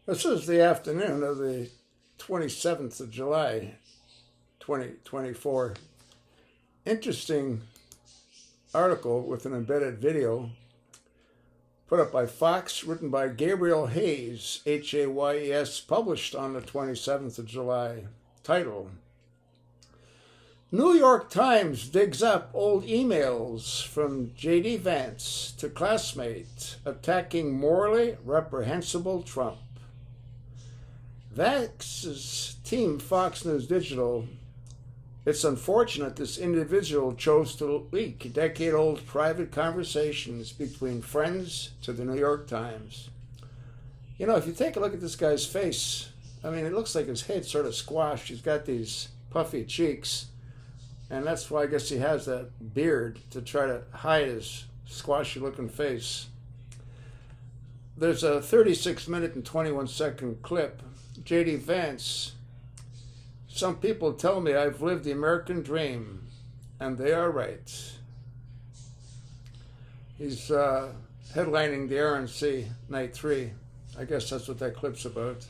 This is the afternoon of the 27th of July, 2024. Interesting article with an embedded video put up by Fox, written by Gabriel Hayes, Hayes, published on the 27th of July. Title: New York Times digs up old emails from J.D. Vance to classmate attacking morally reprehensible Trump. Vance's team, Fox News Digital, it's unfortunate this individual chose to leak decade-old private conversations between friends to the New York Times. You know, if you take a look at this guy's face, I mean, it looks like his head's sort of squashed. He's got these puffy cheeks, and that's why I guess he has that beard to try to hide his squashy-looking face. There's a 36-minute and 21-second clip. J.D. Vance: some people tell me I've lived the American dream, and they are right. He's headlining the RNC Night 3. I guess that's what that clip's about.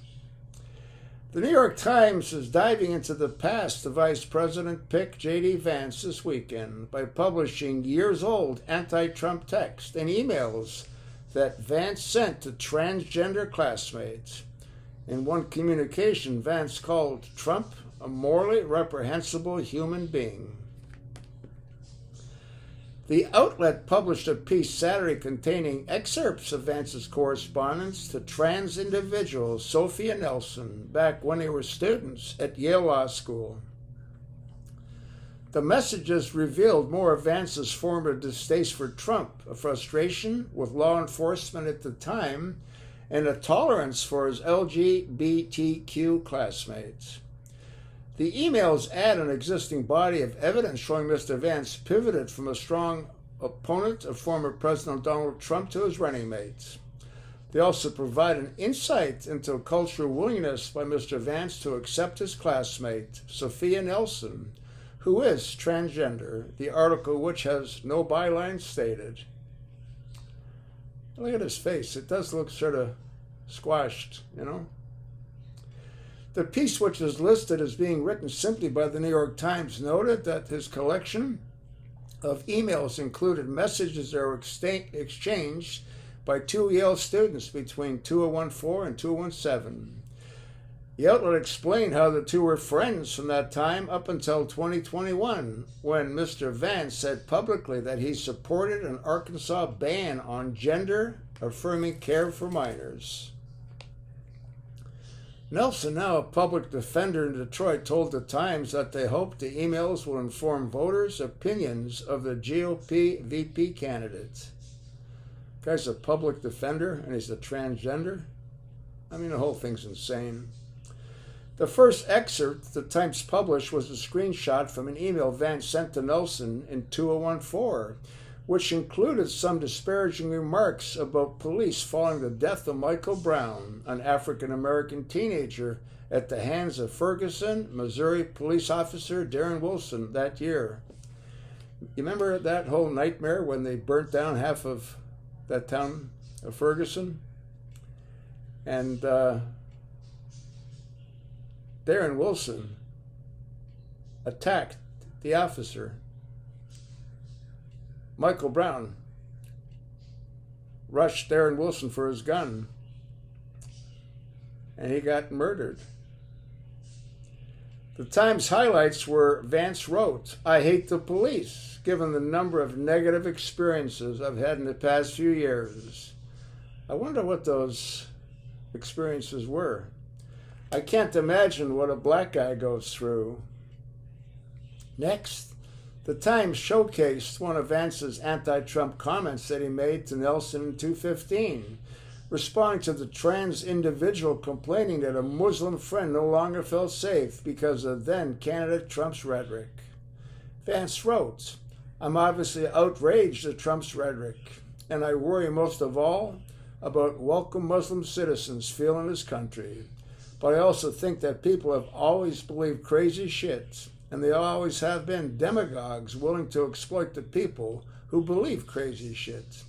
The New York Times is diving into the past of Vice President pick J.D. Vance this weekend by publishing years-old anti-Trump text and emails that Vance sent to transgender classmates. In one communication, Vance called Trump a morally reprehensible human being. The outlet published a piece Saturday containing excerpts of Vance's correspondence to trans individual Sophia Nelson back when they were students at Yale Law School. The messages revealed more of Vance's former distaste for Trump, a frustration with law enforcement at the time, and a tolerance for his LGBTQ classmates. The emails add an existing body of evidence showing Mr. Vance pivoted from a strong opponent of former President Donald Trump to his running mates. They also provide an insight into a cultural willingness by Mr. Vance to accept his classmate, Sophia Nelson, who is transgender, the article which has no byline stated. Look at his face. It does look sort of squashed, you know? The piece, which is listed as being written simply by the New York Times, noted that his collection of emails included messages that were exchanged by two Yale students between 2014 and 2017. The outlet explained how the two were friends from that time up until 2021, when Mr. Vance said publicly that he supported an Arkansas ban on gender-affirming care for minors. Nelson, now a public defender in Detroit, told the Times that they hope the emails will inform voters' opinions of the GOP VP candidate. The guy's a public defender and he's a transgender? I mean, the whole thing's insane. The first excerpt the Times published was a screenshot from an email Vance sent to Nelson in 2014, which included some disparaging remarks about police following the death of Michael Brown, an African-American teenager, at the hands of Ferguson, Missouri police officer Darren Wilson that year. You remember that whole nightmare when they burnt down half of that town of Ferguson? And Darren Wilson attacked the officer. Michael Brown rushed Darren Wilson for his gun, and he got murdered. The Times highlights where Vance wrote, "I hate the police, given the number of negative experiences I've had in the past few years." I wonder what those experiences were. I can't imagine what a black guy goes through. Next, the Times showcased one of Vance's anti-Trump comments that he made to Nelson in 2015, responding to the trans individual complaining that a Muslim friend no longer felt safe because of then-candidate Trump's rhetoric. Vance wrote, "I'm obviously outraged at Trump's rhetoric, and I worry most of all about welcome Muslim citizens feeling this country. But I also think that people have always believed crazy shit, and they always have been demagogues willing to exploit the people who believe crazy shit.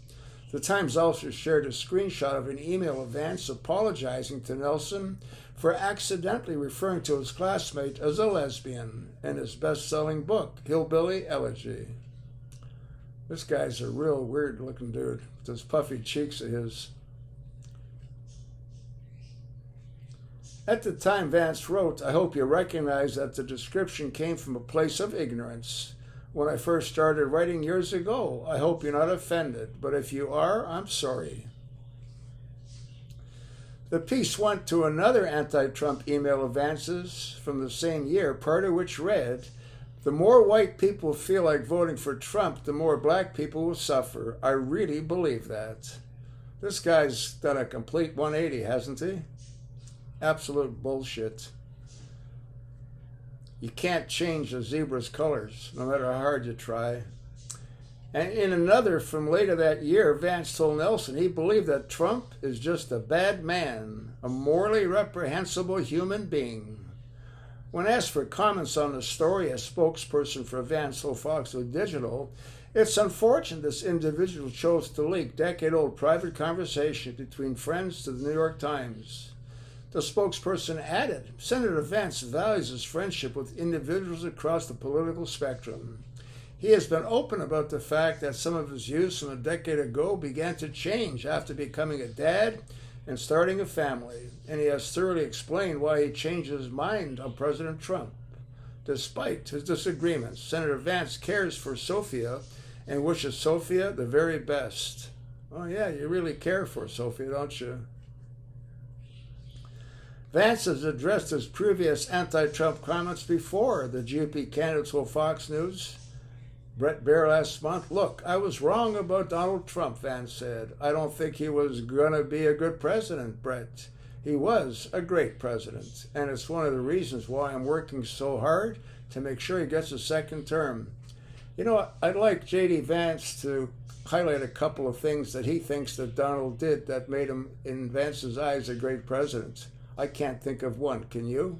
The Times also shared a screenshot of an email of Vance apologizing to Nelson for accidentally referring to his classmate as a lesbian in his best-selling book, Hillbilly Elegy. This guy's a real weird-looking dude with those puffy cheeks of his. At the time, Vance wrote, "I hope you recognize that the description came from a place of ignorance. When I first started writing years ago, I hope you're not offended, but if you are, I'm sorry." The piece went to another anti-Trump email of Vance's from the same year, part of which read, "The more white people feel like voting for Trump, the more black people will suffer. I really believe that." This guy's done a complete 180, hasn't he? Absolute bullshit. You can't change a zebra's colors, no matter how hard you try. And in another from later that year, Vance told Nelson he believed that Trump is just a bad man, a morally reprehensible human being. When asked for comments on the story, a spokesperson for Vance told Fox Digital, "It's unfortunate this individual chose to leak decade-old private conversations between friends to the New York Times." The spokesperson added, "Senator Vance values his friendship with individuals across the political spectrum. He has been open about the fact that some of his views from a decade ago began to change after becoming a dad and starting a family, and he has thoroughly explained why he changed his mind on President Trump. Despite his disagreements, Senator Vance cares for Sophia and wishes Sophia the very best." Oh yeah, you really care for Sophia, don't you? Vance has addressed his previous anti-Trump comments before. The GOP candidate told Fox News, Brett Baier last month, "Look, I was wrong about Donald Trump," Vance said. "I don't think he was going to be a good president, Brett. He was a great president, and it's one of the reasons why I'm working so hard to make sure he gets a second term." You know, I'd like J.D. Vance to highlight a couple of things that he thinks that Donald did that made him, in Vance's eyes, a great president. I can't think of one. Can you?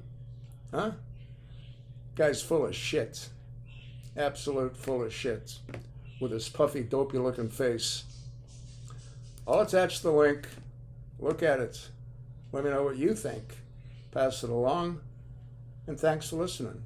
Huh? Guy's full of shit. Absolute full of shit. With his puffy, dopey-looking face. I'll attach the link. Look at it. Let me know what you think. Pass it along. And thanks for listening.